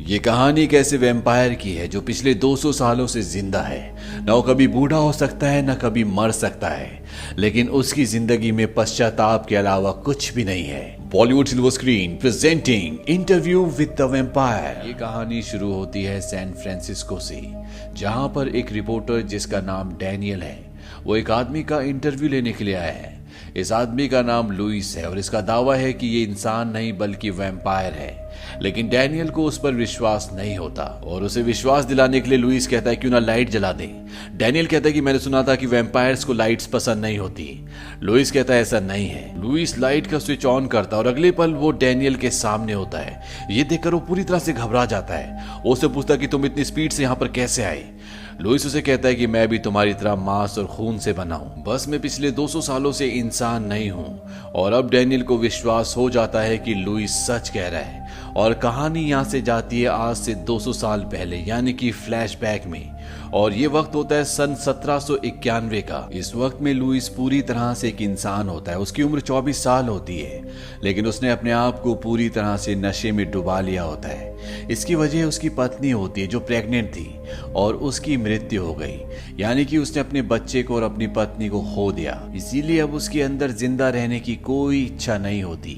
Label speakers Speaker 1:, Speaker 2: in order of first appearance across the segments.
Speaker 1: ये कहानी एक ऐसे वैम्पायर की है जो पिछले 200 सालों से जिंदा है। न वो कभी बूढ़ा हो सकता है, न कभी मर सकता है, लेकिन उसकी जिंदगी में पश्चाताप के अलावा कुछ भी नहीं है। Bollywood silver screen presenting interview with the vampire. ये कहानी शुरू होती है सैन फ्रांसिस्को से, जहां पर एक रिपोर्टर जिसका नाम डैनियल है, वो एक आदमी का इंटरव्यू लेने के लिए आया है। इस आदमी का नाम लुइस है और इसका दावा है कि ये इंसान नहीं बल्कि वैम्पायर है। लेकिन डैनियल को उस पर विश्वास नहीं होता और उसे विश्वास दिलाने के लिए लुइस कहता है क्यों ना लाइट जला दें। डैनियल कहता है कि मैंने सुना था कि वैम्पायर्स को लाइट्स पसंद नहीं होती। लुइस कहता है ऐसा नहीं है। लुइस लाइट का स्विच ऑन करता है और अगले पल वो डैनियल के सामने होता है। ये देखकर वो पूरी तरह से घबरा जाता है। वो उससे पूछता है कि तुम इतनी स्पीड से यहाँ पर कैसे आए। लुइस उसे कहता है कि मैं भी तुम्हारी तरह मांस और खून से बना हूं, बस मैं पिछले 200 सालों से इंसान नहीं हूं। और अब डैनियल को विश्वास हो जाता है कि लुइस सच कह रहा है और कहानी यहां से जाती है आज से 200 साल पहले, यानी कि फ्लैशबैक में। और ये वक्त होता है सन 1791 का। इस वक्त में लुइस पूरी तरह से एक इंसान होता है। उसकी उम्र 24 साल होती है, लेकिन उसने अपने आप को पूरी तरह से नशे में डुबा लिया होता है। इसकी वजह उसकी पत्नी होती है जो प्रेग्नेंट थी और उसकी मृत्यु हो गई, यानी कि उसने अपने बच्चे को और अपनी पत्नी को खो दिया। इसीलिए अब उसके अंदर जिंदा रहने की कोई इच्छा नहीं होती,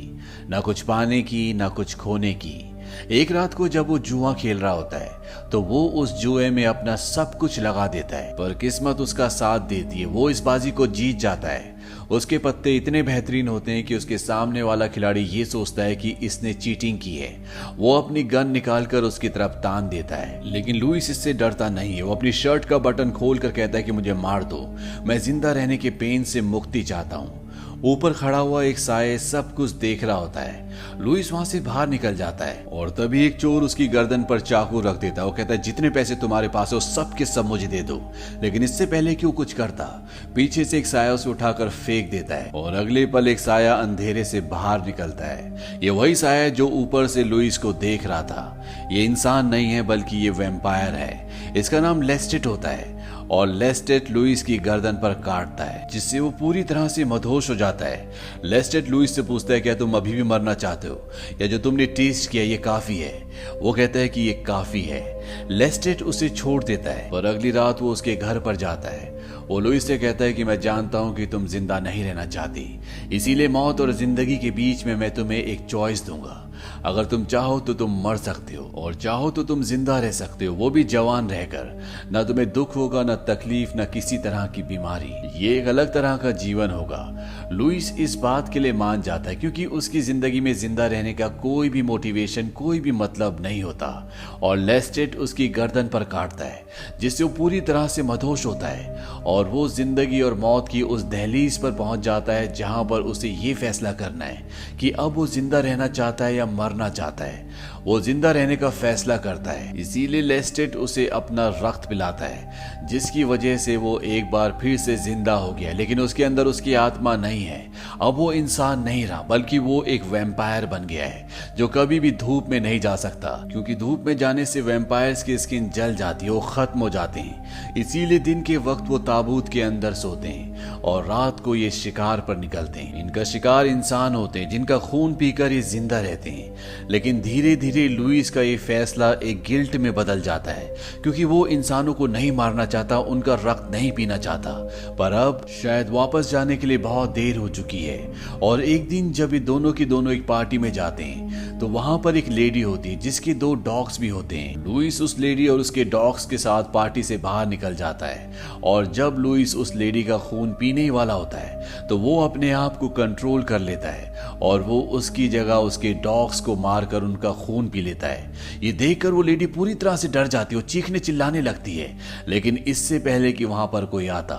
Speaker 1: ना कुछ पाने की ना कुछ खोने की। एक रात को जब वो जुआ खेल रहा होता है तो वो उस जुए में अपना सब कुछ लगा देता है, पर किस्मत उसका साथ देती है। वो इस बाजी को जीत जाता है। उसके पत्ते इतने बेहतरीन होते हैं कि उसके सामने वाला खिलाड़ी ये सोचता है कि इसने चीटिंग की है। वो अपनी गन निकालकर उसकी तरफ तान देता है, लेकिन लुइस इससे डरता नहीं है। वो अपनी शर्ट का बटन खोलकर कहता है कि मुझे मार दो, मैं जिंदा रहने के पेन से मुक्ति चाहता हूँ। ऊपर खड़ा हुआ एक साये सब कुछ देख रहा होता है। लुइस वहां से बाहर निकल जाता है और तभी एक चोर उसकी गर्दन पर चाकू रख देता है। वो कहता है जितने पैसे तुम्हारे पास है वो सब के सब मुझे दे दो। लेकिन इससे पहले कि वो कुछ करता, पीछे से एक साया उसे उठाकर फेंक देता है और अगले पल एक साया अंधेरे से बाहर निकलता है। ये वही साया है जो ऊपर से लुइस को देख रहा था। ये इंसान नहीं है बल्कि ये वैम्पायर है। इसका नाम लेस्टेट होता है और लेस्टेट लुइस की गर्दन पर काटता है, जिससे वो पूरी तरह से मदहोश हो जाता है। लेस्टेट लुइस से पूछता है क्या तुम अभी भी मरना चाहते हो, या जो तुमने टेस्ट किया ये काफी है। वो कहता है कि ये काफी है। लेस्टेट उसे छोड़ देता है और अगली रात वो उसके घर पर जाता है। वो लुइस से कहता है कि मैं जानता हूं कि तुम जिंदा नहीं रहना चाहती, इसीलिए मौत और जिंदगी के बीच में मैं तुम्हें एक चॉइस दूंगा। अगर तुम चाहो तो तुम मर सकते हो और चाहो तो तुम जिंदा रह सकते हो, वो भी जवान रहकर। ना तुम्हें दुख होगा, ना तकलीफ, ना किसी तरह की बीमारी। ये एक अलग तरह का जीवन होगा। लुइस इस बात के लिए मान जाता है क्योंकि उसकी जिंदगी में जिंदा रहने का कोई भी मोटिवेशन, कोई भी मतलब नहीं होता। और लेस्टेट उसकी गर्दन पर काटता है, जिससे वो पूरी तरह से मदहोश होता है और वो जिंदगी और मौत की उस दहलीज पर पहुंच जाता है जहां पर उसे ये फैसला करना है कि अब वो जिंदा रहना चाहता है या मरना चाहता है। वो जिंदा रहने का फैसला करता है, इसीलिए लेस्टेट उसे अपना रक्त पिलाता है, जिसकी वजह से वो एक बार फिर से जिंदा हो गया। लेकिन उसके अंदर उसकी आत्मा नहीं है। अब वो इंसान नहीं रहा बल्कि वो एक वैम्पायर बन गया है जो कभी भी धूप में नहीं जा सकता, क्योंकि धूप में जाने से वैम्पायर्स की स्किन जल जाती है, वो खत्म हो जाते हैं। इसीलिए दिन के वक्त वो ताबूत के अंदर सोते हैं और रात को ये शिकार पर निकलते हैं। इनका शिकार इंसान होते हैं जिनका खून पीकर ये जिंदा रहते हैं। लेकिन धीरे धीरे लुइस का ये फैसला एक गिल्ट में बदल जाता है, क्योंकि वो इंसानों को नहीं मारना चाहता, उनका रक्त नहीं पीना चाहता। पर अब शायद वापस जाने के लिए बहुत देर हो चुकी है। और एक दिन जब ये दोनों की दोनों एक पार्टी में जाते हैं तो वहां पर एक लेडी होती है जिसके 2 डॉग्स भी होते हैं। लुइस उस लेडी और उसके डॉग्स के साथ पार्टी से बाहर निकल जाता है और जब लुइस उस लेडी का खून पीने ही वाला होता है तो वो अपने आप को कंट्रोल कर लेता है और वो उसकी जगह उसके डॉग्स को मारकर उनका खून पी लेता है। ये देखकर वो लेडी पूरी तरह से डर जाती है, वो चीखने चिल्लाने लगती है। लेकिन इससे पहले कि वहां पर कोई आता,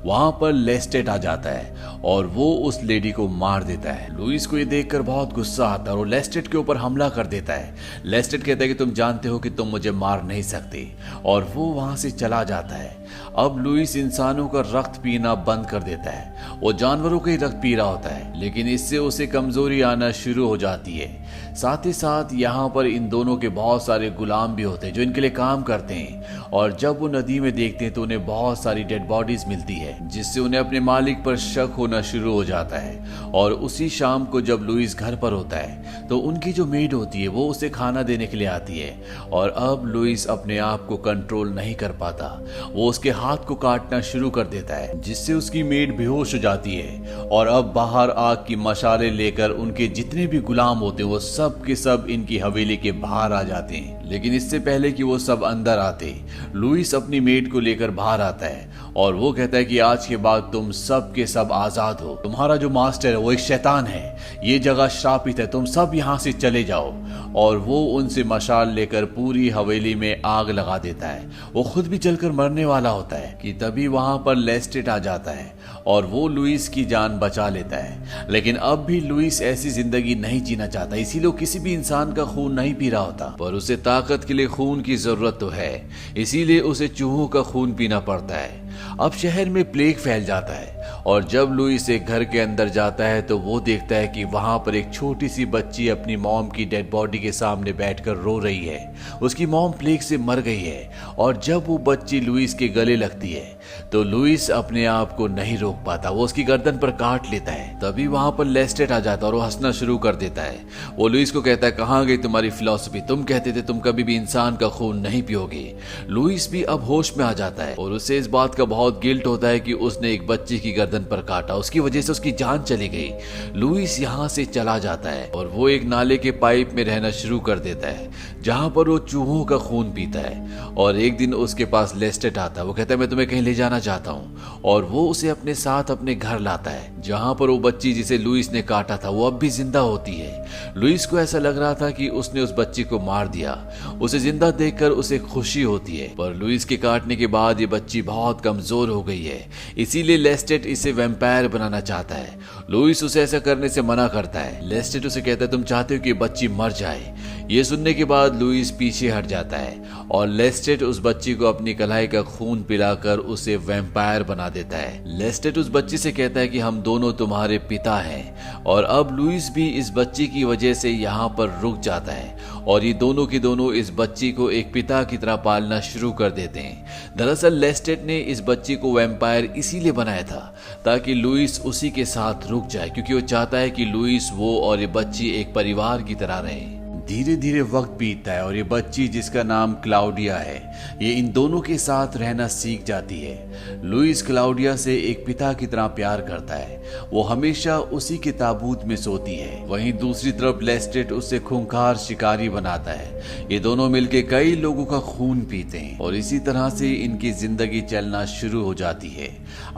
Speaker 1: वहां पर लेस्टेट आ जाता है और वो उस लेडी को मार देता है। लुइस को ये देखकर बहुत गुस्सा आता है और वो लेस्टेट के ऊपर हमला कर देता है। लेस्टेट कहता है कि तुम जानते हो कि तुम मुझे मार नहीं सकते, और वो वहां से चला जाता है। अब लुइस इंसानों का रक्त पीना बंद कर देता है। वो जानवरों का ही रक्त पी रहा होता है, लेकिन इससे उसे कमजोरी आना शुरू हो जाती है। साथ ही साथ यहाँ पर इन दोनों के बहुत सारे गुलाम भी होते हैं जो इनके लिए काम करते हैं। और जब वो नदी में देखते हैं तो उन्हें बहुत सारी डेड बॉडीज मिलती है, जिससे उन्हें अपने मालिक पर शक होना शुरू हो जाता है। और उसी शाम को जब लुइस घर पर होता है तो उनकी जो मेड होती है वो उसे खाना देने के लिए आती है। और अब लुइस अपने आप को कंट्रोल नहीं कर पाता, वो उसके हाथ को काटना शुरू कर देता है, जिससे उसकी मेड बेहोश हो जाती है। और अब बाहर आग की मशाले लेकर उनके जितने भी गुलाम होते हैं वो सब के सब इनकी हवेली के बाहर आ जाते हैं। लेकिन इससे पहले कि वो सब अंदर आते, लुइस अपनी मेड को लेकर बाहर आता है और वो कहता है कि आज के बाद तुम सब के सब आजाद हो। तुम्हारा जो मास्टर है वो एक शैतान है, ये जगह श्रापित है, तुम सब यहाँ से चले जाओ। और वो उनसे मशाल लेकर पूरी हवेली में आग लगा देता है। वो खुद भी जलकर मरने वाला होता है कि तभी वहां पर लेस्टेट आ जाता है और वो लुइस की जान बचा लेता है। लेकिन अब भी लुइस ऐसी जिंदगी नहीं जीना चाहता, इसीलिए किसी भी इंसान का खून नहीं पी रहा होता। पर उसे ताकत के लिए खून की जरूरत तो है, इसीलिए उसे चूहों का खून पीना पड़ता है। अब शहर में प्लेग फैल जाता है और जब लुइस एक घर के अंदर जाता है तो वो देखता है कि वहां पर एक छोटी सी बच्ची अपनी मॉम की डेड बॉडी के सामने बैठकर रो रही है। उसकी मॉम प्लेग से मर गई है। और जब वो बच्ची लुइस के गले लगती है तो लुइस अपने आप को नहीं रोक पाता, वो उसकी गर्दन पर काट लेता है। तभी वहां पर लेस्टेट आ जाता है और वो हंसना शुरू कर देता है। वो लुइस को कहता है, कहाँ गई तुम्हारी फिलॉसफी, तुम कहते थे तुम कभी भी इंसान का खून नहीं पियोगे। लुइस भी अब होश में आ जाता है और उसे इस बात का बहुत गिल्ट होता है कि उसने एक बच्ची की गर्दन पर काटा, उसकी वजह से उसकी जान चली गई। लुइस यहाँ से चला जाता है और वो एक नाले के पाइप में रहना शुरू कर देता है जहां पर वो चूहों का खून पीता है। और एक दिन उसके पास लेस्टेट आता है, वो कहता है मैं तुम्हें कहीं ले जाना चाहता हूँ। और वो उसे अपने साथ अपने घर लाता है जहां पर वो बच्ची जिसे लुइस ने काटा था वो अब भी जिंदा होती है। लुइस को ऐसा लग रहा था कि उसने उस बच्ची को मार दिया। उसे जिंदा देखकर उसे खुशी होती है, पर लुइस के काटने के बाद ये बच्ची बहुत कमजोर हो गई है, इसीलिए लेस्टेट इसे वैम्पायर बनाना चाहता है। लुइस उसे ऐसा करने से मना करता है। लेस्टेट उसे कहता है तुम चाहते हो कि बच्ची मर जाए। ये सुनने के बाद लुइस पीछे हट जाता है और लेस्टेट उस बच्ची को अपनी कलाई का खून पिलाकर उसे वैम्पायर बना देता है। लेस्टेट उस बच्ची से कहता है कि हम दोनों तुम्हारे पिता हैं। और अब लुइस भी इस बच्ची की वजह से यहाँ पर रुक जाता है और ये दोनों की दोनों इस बच्ची को एक पिता की तरह पालना शुरू कर देते हैं। दरअसल लेस्टेट ने इस बच्ची को वैम्पायर इसीलिए बनाया था ताकि लुइस उसी के साथ रुक जाए, क्योंकि वो चाहता है कि लुइस, वो और ये बच्ची एक परिवार की तरह रहे। धीरे धीरे वक्त बीतता है और ये बच्ची जिसका नाम क्लाउडिया है, ये इन दोनों के साथ रहना सीख जाती है। लुइस क्लाउडिया से एक पिता की तरह प्यार करता है, वो हमेशा उसी के ताबूत में सोती है। वहीं दूसरी तरफ लेस्टेट उससे खूंखार शिकारी बनाता है। ये दोनों मिलके कई लोगों का खून पीते हैं और इसी तरह से इनकी जिंदगी चलना शुरू हो जाती है।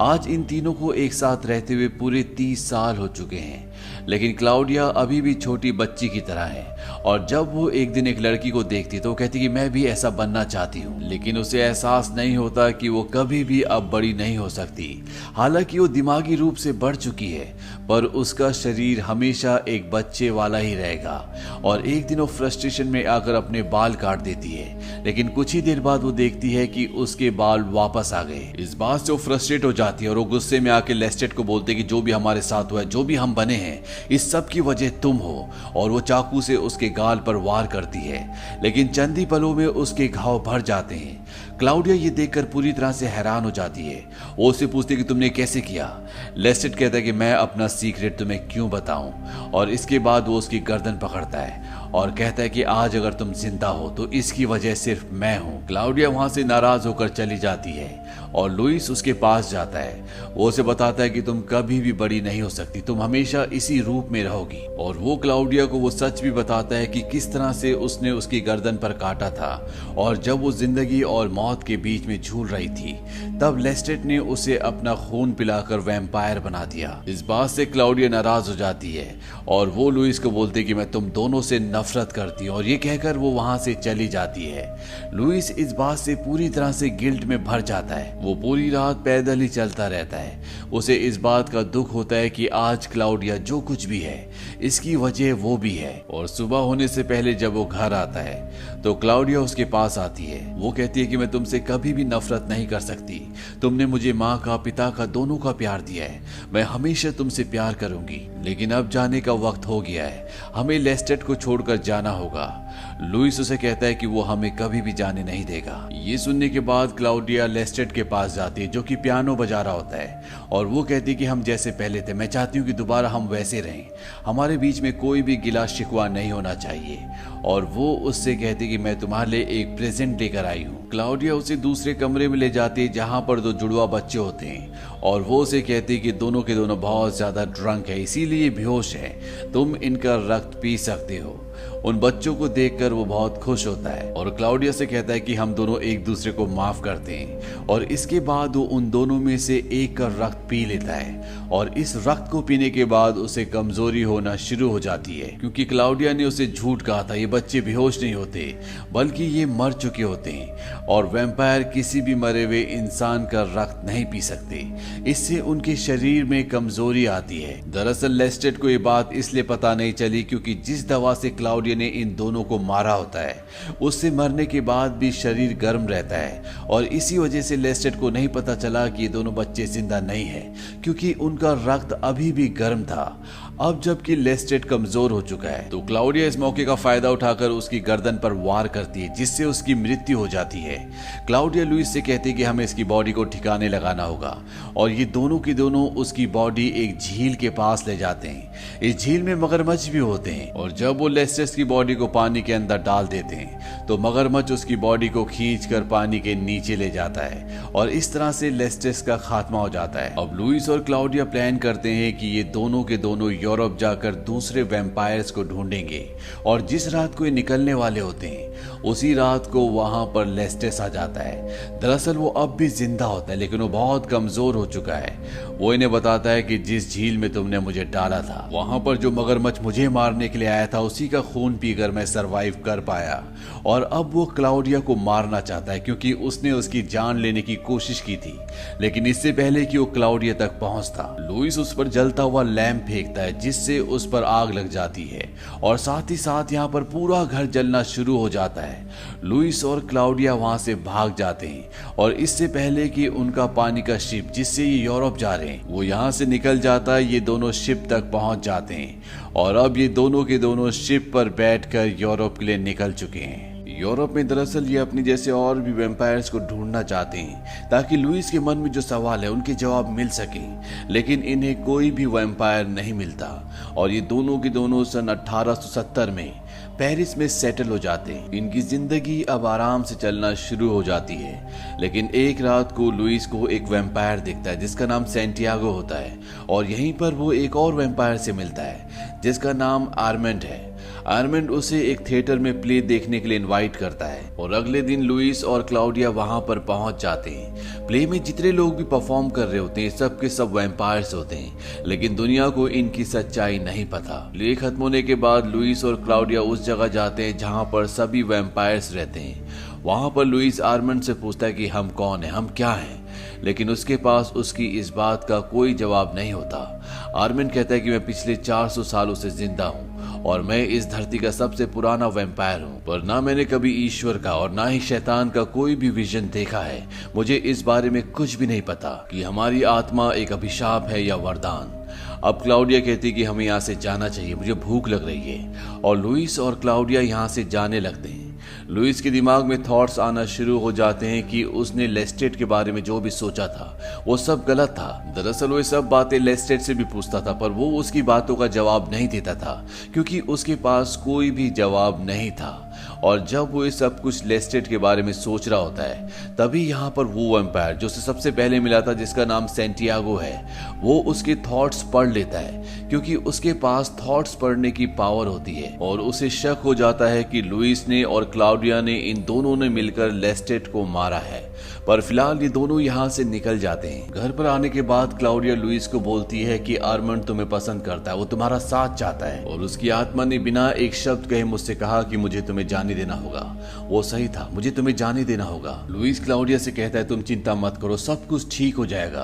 Speaker 1: आज इन तीनों को एक साथ रहते हुए पूरे 30 साल हो चुके हैं, लेकिन क्लाउडिया अभी भी छोटी बच्ची की तरह है। और जब वो एक दिन एक लड़की को देखती तो वो कहती कि मैं भी ऐसा बनना चाहती हूँ, लेकिन उसे एहसास नहीं होता कि वो कभी भी अब बड़ी नहीं हो सकती। हालांकि वो दिमागी रूप से बढ़ चुकी है, पर उसका शरीर हमेशा एक बच्चे वाला ही रहेगा। और एक दिन वो फ्रस्ट्रेशन में आकर अपने बाल काट देती है, लेकिन कुछ ही देर बाद वो देखती है कि उसके बाल वापस आ गए। इस बात से वो फ्रस्ट्रेट हो जाती है और वो गुस्से में आके लेस्टेट को बोलते कि जो भी हमारे साथ हुआ है, जो भी हम बने हैं, इस सब की वजह तुम हो। और वो चाकू से उसके गाल पर वार करती है, लेकिन चंद ही पलों में उसके घाव भर जाते हैं। क्लाउडिया ये देखकर पूरी तरह से हैरान हो जाती है। वो उससे पूछती है कि तुमने कैसे किया। लेस्टेट कहता है कि मैं अपना सीक्रेट तुम्हें क्यों बताऊं। और इसके बाद वो उसकी गर्दन पकड़ता है और कहता है कि आज अगर तुम जिंदा हो तो इसकी वजह सिर्फ मैं हूं। क्लाउडिया वहां से नाराज होकर चली जाती है और लुइस उसके पास जाता है। वो उसे बताता है कि तुम कभी भी बड़ी नहीं हो सकती, तुम हमेशा इसी रूप में रहोगी। और वो क्लाउडिया को वो सच भी बताता है कि किस तरह से उसने उसकी गर्दन पर काटा था और जब वो जिंदगी और मौत के बीच में झूल रही थी तब लेस्टेट ने उसे अपना खून पिलाकर वैम्पायर बना दिया। इस बात से क्लाउडिया नाराज हो जाती है और वो लुइस को बोलती है कि मैं तुम दोनों से नफरत करती हूँ, और ये कहकर वो वहां से चली जाती है। लुइस इस बात से पूरी तरह से गिल्ट में भर जाता है। वो पूरी रात पैदल ही चलता रहता है। उसे इस बात का दुख होता है कि आज क्लाउडिया जो कुछ भी है इसकी वजह वो भी है। और सुबह होने से पहले जब वो घर आता है तो क्लाउडिया उसके पास आती है। वो कहती है कि मैं तुमसे कभी भी नफरत नहीं कर सकती। तुमने मुझे माँ का, पिता का, दोनों का प्यार दिया है। मैं हमेशा तुमसे प्यार करूंगी, लेकिन अब जाने का वक्त हो गया है। हमें लेस्टेट को छोड़कर जाना होगा। लुइस उसे कहता है कि वो हमें कभी भी जाने नहीं देगा। ये सुनने के बाद क्लाउडिया लेस्टेट के पास जाती है, जो कि पियानो बजा रहा होता है, और वो कहती है कि हम जैसे पहले थे। मैं चाहती हूँ कि दोबारा हम वैसे रहें। हमारे बीच में कोई भी गिला शिकवा नहीं होना चाहिए। और वो उससे कहती कि मैं तुम्हारे लिए एक प्रेजेंट लेकर आई हूँ। क्लाउडिया उसे दूसरे कमरे में ले जाती है, जहाँ पर दो जुड़वा बच्चे होते हैं, और वो उसे कहती है कि दोनों के दोनों बहुत ज्यादा ड्रंक है, इसीलिए बेहोश है। तुम इनका रक्त पी सकते हो। उन बच्चों को देखकर वो बहुत खुश होता है और क्लाउडिया से कहता है कि हम दोनों एक दूसरे को माफ करते हैं। और इसके बाद वो उन दोनों में से एक का रक्त पी लेता है, और इस रक्त को पीने के बाद उसे कमजोरी होना शुरू हो जाती है, क्योंकि क्लाउडिया ने उसे झूठ कहा था। ये बच्चे बेहोश नहीं होते, बल्कि ये मर चुके होते हैं, और वैम्पायर किसी भी मरे हुए इंसान का रक्त नहीं पी सकते। इससे उनके शरीर में कमजोरी आती है। दरअसल लेस्टेट को ये बात इसलिए पता नहीं चली क्योंकि जिस दवा से क्लाउडिया ने इन दोनों को मारा होता है, उससे मरने के बाद भी शरीर गर्म रहता है, और इसी वजह से लेस्टेट को नहीं पता चला कि ये दोनों बच्चे जिंदा नहीं है, क्योंकि उनका रक्त अभी भी गर्म था। अब जबकि लेस्टेट कमजोर हो चुका है, तो क्लाउडिया इस मौके का फायदा उठाकर उसकी गर्दन पर वार करती है, जिससे उसकी मृत्यु हो जाती है। क्लाउडिया लुइस से कहती है कि हमें इसकी बॉडी को ठिकाने लगाना होगा, और ये दोनों की दोनों उसकी बॉडी एक झील के पास ले जाते हैं। इस झील में मगरमच्छ भी होते हैं, और जब वो लेस्टेट की बॉडी को पानी के अंदर डाल देते हैं, तो मगरमच्छ उसकी बॉडी को खींचकर पानी के नीचे ले जाता है, और इस तरह से लेस्टेट का खात्मा हो जाता है। अब लुइस और क्लाउडिया प्लान करते हैं कि ये दोनों के दोनों यूरोप जाकर दूसरे वैम्पायर्स को ढूंढेंगे, और जिस रात को ये निकलने वाले होते हैं उसी रात को वहां पर लेस्टेस आ जाता है। दरअसल वो अब भी जिंदा होता है, लेकिन वो बहुत कमजोर हो चुका है। वो इन्हें बताता है कि जिस झील में तुमने मुझे डाला था, वहां पर जो मगरमच्छ मुझे मारने के लिए आया था, उसी का खून पीकर मैं सरवाइव कर पाया। और अब वो क्लाउडिया को मारना चाहता है, क्योंकि उसने उसकी जान लेने की कोशिश की थी, लेकिन इससे पहले कि वो क्लाउडिया तक पहुंचता, लुइस उस पर जलता हुआ लैंप फेंकता है, जिससे उस पर आग लग जाती है, और साथ ही साथ यहाँ पर पूरा घर जलना शुरू हो जाता है। लुइस और क्लाउडिया वहां से भाग जाते हैं, और इससे पहले कि उनका पानी का शिप जिससे ये यूरोप जा रहे हैं वो यहाँ से निकल जाता है, ये दोनों शिप तक पहुंच जाते हैं, और अब ये दोनों के दोनों शिप पर बैठकर यूरोप के लिए निकल चुके हैं। यूरोप में दरअसल ये अपनी जैसे और भी वैम्पायर्स को ढूंढना चाहते हैं, ताकि लुइस के मन में जो सवाल है उनके जवाब मिल सके, लेकिन इन्हें कोई भी वैम्पायर नहीं मिलता। और ये दोनों के दोनों सन 1870 में पेरिस में सेटल हो जाते हैं। इनकी जिंदगी अब आराम से चलना शुरू हो जाती है, लेकिन एक रात को लुइस को एक वैम्पायर दिखता है जिसका नाम सैंटियागो होता है, और यहीं पर वो एक और वैम्पायर से मिलता है जिसका नाम आर्मेंड है। आर्मेंड उसे एक थिएटर में प्ले देखने के लिए इनवाइट करता है, और अगले दिन लुइस और क्लाउडिया वहां पर पहुंच जाते हैं। प्ले में जितने लोग भी परफॉर्म कर रहे होते हैं सब के सब वैम्पायर्स होते हैं, लेकिन दुनिया को इनकी सच्चाई नहीं पता। प्ले खत्म होने के बाद लुइस और क्लाउडिया उस जगह जाते हैं जहां पर सभी वैम्पायर्स रहते हैं। वहां पर लुइस आर्मेंड से पूछता है कि हम कौन हैं, हम क्या हैं, लेकिन उसके पास उसकी इस बात का कोई जवाब नहीं होता। आर्मेंड कहता है कि मैं पिछले 400 सालों से जिंदा हूँ, और मैं इस धरती का सबसे पुराना वैम्पायर हूँ, पर ना मैंने कभी ईश्वर का और ना ही शैतान का कोई भी विजन देखा है। मुझे इस बारे में कुछ भी नहीं पता कि हमारी आत्मा एक अभिशाप है या वरदान। अब क्लाउडिया कहती कि हमें यहाँ से जाना चाहिए, मुझे भूख लग रही है, और लुइस और क्लाउडिया यहाँ से जाने लगते हैं। लुइस के दिमाग में थॉट्स आना शुरू हो जाते हैं कि उसने लेस्टेट के बारे में जो भी सोचा था वो सब गलत था। दरअसल वो सब बातें लेस्टेट से भी पूछता था, पर वो उसकी बातों का जवाब नहीं देता था, क्योंकि उसके पास कोई भी जवाब नहीं था। और जब वो ये सब कुछ लेस्टेट के बारे में सोच रहा होता है, तभी यहाँ पर वो वैम्पायर जो उसे सबसे पहले मिला था, जिसका नाम सैंटियागो है, वो उसके थॉट्स पढ़ लेता है, क्योंकि उसके पास थॉट्स पढ़ने की पावर होती है। और उसे शक हो जाता है कि लुइस ने और क्लाउडिया ने, इन दोनों ने मिलकर लेस्टेट को मारा है। पर फिलहाल ये दोनों यहाँ से निकल जाते हैं। घर पर आने के बाद क्लाउडिया लुइस को बोलती है कि आर्मंड तुम्हें पसंद करता है, वो तुम्हारा साथ चाहता है, और उसकी आत्मा ने बिना एक शब्द कहे मुझसे कहा कि मुझे तुम्हें जाने जाने देना होगा। वो सही था, मुझे तुम्हें जाने देना होगा। लुइस क्लाउडिया से कहता है तुम चिंता मत करो, सब कुछ ठीक हो जाएगा।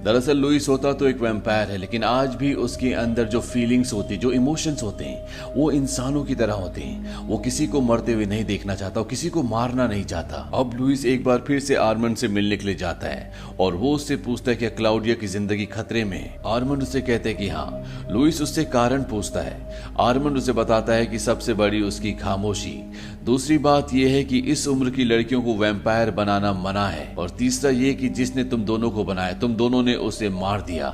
Speaker 1: दरअसल लुइस होता तो एक वैम्पायर है, लेकिन आज भी उसके अंदर जो फीलिंग्स होती, जो इमोशंस होते हैं, वो इंसानों की तरह होते हैं। वो किसी को मरते हुए नहीं देखना चाहता, वो किसी को मारना नहीं चाहता। अब लुइस एक बार फिर से आर्मंड से मिलने के लिए जाता है और वो उससे पूछता है कि क्लाउडिया की जिंदगी खतरे में है। आर्मंड उससे कहते हैं कि हाँ। लुइस उससे कारण पूछता है। आर्मंड उसे बताता है कि सबसे बड़ी उसकी खामोशी, दूसरी बात यह है कि इस उम्र की लड़कियों को वैम्पायर बनाना मना है, और तीसरा ये कि जिसने तुम दोनों को बनाया, तुम दोनों ने उसे मार दिया।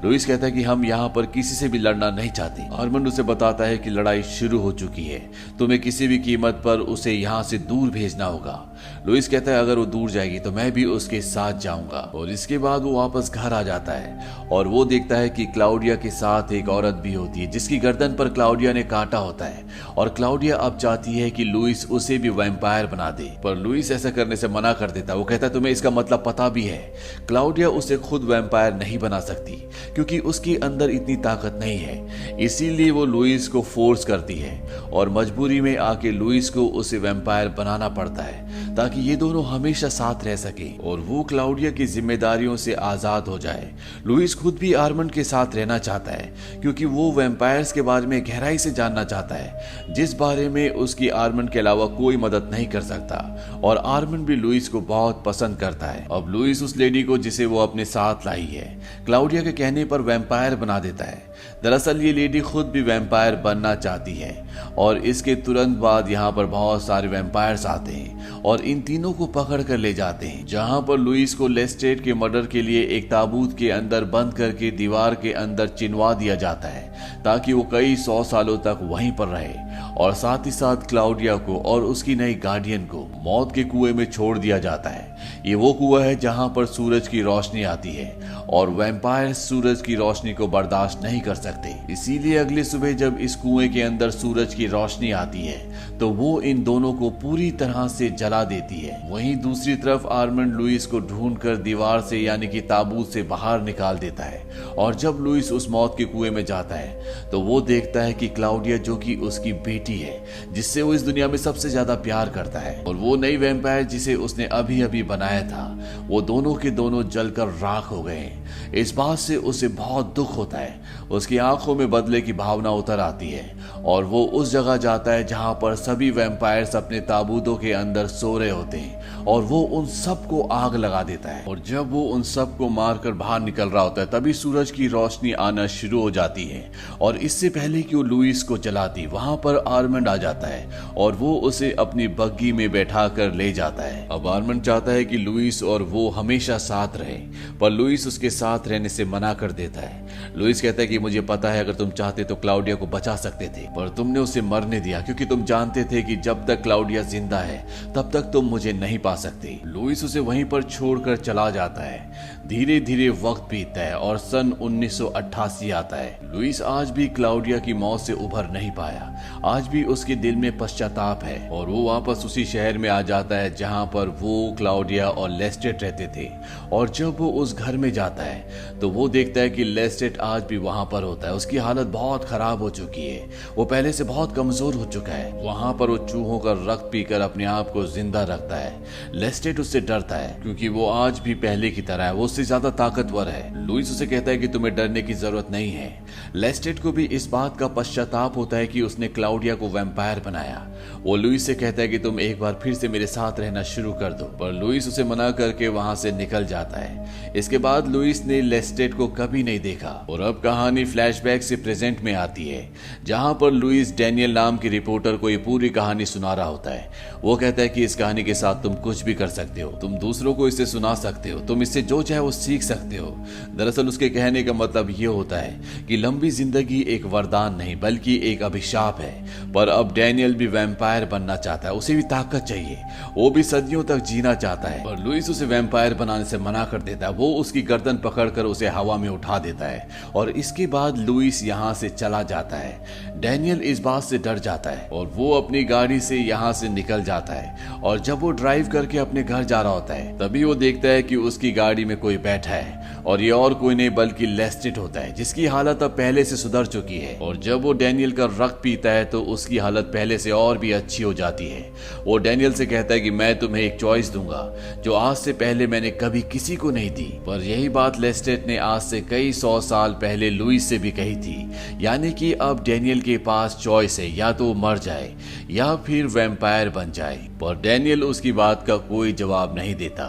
Speaker 1: लुइस कहता है कि हम यहाँ पर किसी से भी लड़ना नहीं चाहते। आर्मंड उसे बताता है कि लड़ाई शुरू हो चुकी है, तुम्हें किसी भी कीमत पर उसे यहाँ से दूर भेजना होगा। लुइस कहता है अगर वो दूर जाएगी तो मैं भी उसके साथ जाऊंगा। और इसके बाद वो वापस घर आ जाता है और वो देखता है कि क्लाउडिया के साथ एक औरत भी होती है जिसकी गर्दन पर क्लाउडिया ने काटा होता है, और क्लाउडिया अब चाहती है कि लुइस उसे भी वैम्पायर बना दे, पर लुइस ऐसा करने से मना कर देता है। वो कहता है तुम्हें इसका मतलब पता भी है, क्लाउडिया उसे खुद वैम्पायर नहीं बना सकती क्योंकि उसके अंदर इतनी ताकत नहीं है। इसीलिए वो लुइस को फोर्स करती है और मजबूरी में आके लुइस को उसे वैम्पायर बनाना पड़ता है ताकि ये दोनों हमेशा साथ रह सके और वो क्लाउडिया की जिम्मेदारियों से आजाद हो जाए। लुइस खुद भी आर्मंड के साथ रहना चाहता है क्योंकि वो वैम्पायर्स के बारे में गहराई से जानना चाहता है, जिस बारे में उसकी आर्मंड के अलावा कोई मदद नहीं कर सकता। और आर्मंड भी लुइस को बहुत पसंद करता है। अब लुइस उस लेडी को जिसे वो अपने साथ लाई है क्लाउडिया के कहने पर वैम्पायर बना देता है। दरअसल ये लेडी खुद भी वैम्पायर बनना चाहती है और इसके तुरंत बाद यहाँ पर बहुत सारे वैम्पायर्स आते हैं और इन तीनों को पकड़ कर ले जाते हैं, जहाँ पर लुइस को लेस्ट्रेट के मर्डर के लिए एक ताबूत के अंदर बंद करके दीवार के अंदर चिनवा दिया जाता है ताकि वो कई 100 सालों तक वहीं पर रहे, और साथ ही साथ क्लाउडिया को और उसकी नई गार्डियन को मौत के कुएं में छोड़ दिया जाता है। ये वो कुआं है जहां पर सूरज की रोशनी आती है और वैम्पायर सूरज की रोशनी को बर्दाश्त नहीं कर सकते। इसीलिए अगली सुबह जब इस कुएं के अंदर सूरज की रोशनी आती है तो वो इन दोनों को पूरी तरह से जला देती है। वहीं दूसरी तरफ आर्मंड लुइस को ढूंढकर दीवार से यानी कि ताबूत से बाहर निकाल देता है, और जब लुइस उस मौत के कुएं में जाता है तो वो देखता है कि क्लाउडिया जो कि उसकी बेटी है, जिससे वो इस दुनिया में सबसे ज्यादा प्यार करता है, और वो नई वैम्पायर जिसे उसने अभी अभी बनाया था, वो दोनों के दोनों जलकर राख हो गए। इस बात से उसे बहुत दुख होता है। उसकी आंखों में बदले की भावना उतर आती है और वो उस जगह जाता है जहां पर सभी वैम्पायर्स अपने ताबूतों के अंदर सो रहे होते हैं, और वो उन सबको आग लगा देता है। और जब वो उन सबको मारकर बाहर निकल रहा होता है तभी सूरज की रोशनी आना शुरू हो जाती है, और इससे पहले कि वो लुइस को जलाती वहां पर आर्मंड आ जाता है और वो उसे अपनी बग्गी में बैठा कर ले जाता है। अब आर्मंड चाहता है कि लुइस और वो हमेशा साथ रहे, पर लुइस उसके साथ रहने से मना कर देता है। लुइस कहता है कि मुझे पता है अगर तुम चाहते तो क्लाउडिया को बचा सकते थे, पर तुमने उसे मरने दिया क्योंकि तुम जानते थे कि जब तक क्लाउडिया जिंदा है तब तक तुम मुझे नहीं पा सकते। लुइस उसे वहीं पर छोड़कर चला जाता है। धीरे धीरे वक्त बीतता है और सन 1988 आता है। लुइस आज भी क्लाउडिया की मौत से उभर नहीं पाया। आज भी उसके दिल में पश्चाताप है और वो वापस उसी शहर में आ जाता है जहां पर वो, क्लाउडिया और लेस्टेट रहते थे। और जब वो उस घर में जाता है तो वो देखता है कि लेस्टेट आज भी वहां पर होता है। उसकी हालत बहुत खराब हो चुकी है, वो पहले से बहुत कमजोर हो चुका है। वहां पर वो चूहों का रक्त पीकर अपने आप को जिंदा रखता है। लेस्टेट उससे डरता है क्योंकि वो आज भी पहले की तरह है, वो उससे ज्यादा ताकतवर है। लुइस उसे कहता है कि तुम्हें डरने की जरूरत नहीं है। लेस्टेट को भी इस बात का पश्चाताप होता है कि उसने क्लाउडिया को वैम्पायर बनाया। वो लुइस से कहता है कि तुम एक बार फिर से मेरे साथ रहना शुरू कर दो, पर लुइस उसे मना करके वहां से निकल जाता है। इसके बाद लुइस ने लेस्टेट को कभी नहीं देखा और अब कहानी फ्लैशबैक से प्रेजेंट में आती है, जहां पर लुइस डैनियल नाम की रिपोर्टर को ये पूरी कहानी सुना रहा होता है। वो कहता है कि इस कहानी के साथ तुम कुछ भी कर सकते हो, तुम दूसरों को इसे सुना सकते हो, तुम इससे जो चाहे वो सीख सकते हो। दरअसल उसके कहने का मतलब ये होता है कि लंबी जिंदगी एक वरदान नहीं बल्कि एक अभिशाप है। पर अब डैनियल भी वैम्पायर बनना चाहता है, उसे भी ताकत चाहिए, वो भी सदियों तक जीना चाहता है। और लुइस उसे वैम्पायर बनाने से मना कर देता है। वो उसकी गर्दन पकड़कर उसे हवा में उठा देता है और इसके बाद लुइस यहाँ से चला जाता है। डैनियल इस बात से डर जाता है और वो अपनी गाड़ी से यहाँ से निकल जाता है। और जब वो ड्राइव करके अपने घर जा रहा होता है तभी वो देखता है कि उसकी गाड़ी में कोई बैठा है। और ये और कोई नहीं बल्कि लेस्टेट होता है, जिसकी हालत अब पहले से सुधर चुकी है। और जब वो डैनियल का रक्त पीता है तो उसकी हालत पहले से और भी अच्छी हो जाती है। वो डैनियल से कहता है कि मैं तुम्हें एक चॉइस दूंगा जो आज से पहले मैंने कभी किसी को नहीं दी। पर यही बात लेस्टेट ने आज से कई 100 साल पहले लुइस से भी कही थी, यानी कि अब डैनियल के पास चॉइस है, या तो मर जाए या फिर वैम्पायर बन जाए। पर डैनियल उसकी बात का कोई जवाब नहीं देता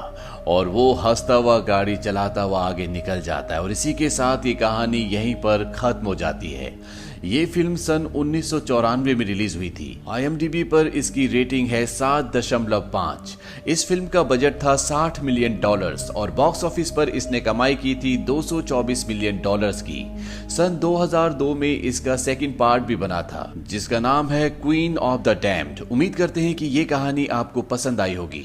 Speaker 1: और वो हंसता हुआ गाड़ी चलाता हुआ आगे निकल जाता है। और इसी के साथ ये कहानी यहीं पर खत्म हो जाती है। ये फिल्म सन 1994 में रिलीज हुई थी। IMDb पर इसकी रेटिंग है 7.5। इस फिल्म का बजट था $60 मिलियन और बॉक्स ऑफिस पर इसने कमाई की थी $224 मिलियन की। सन 2002 में इसका सेकंड पार्ट भी बना था जिसका नाम है क्वीन ऑफ द डैम्ड। उम्मीद करते हैं कि ये कहानी आपको पसंद आई होगी।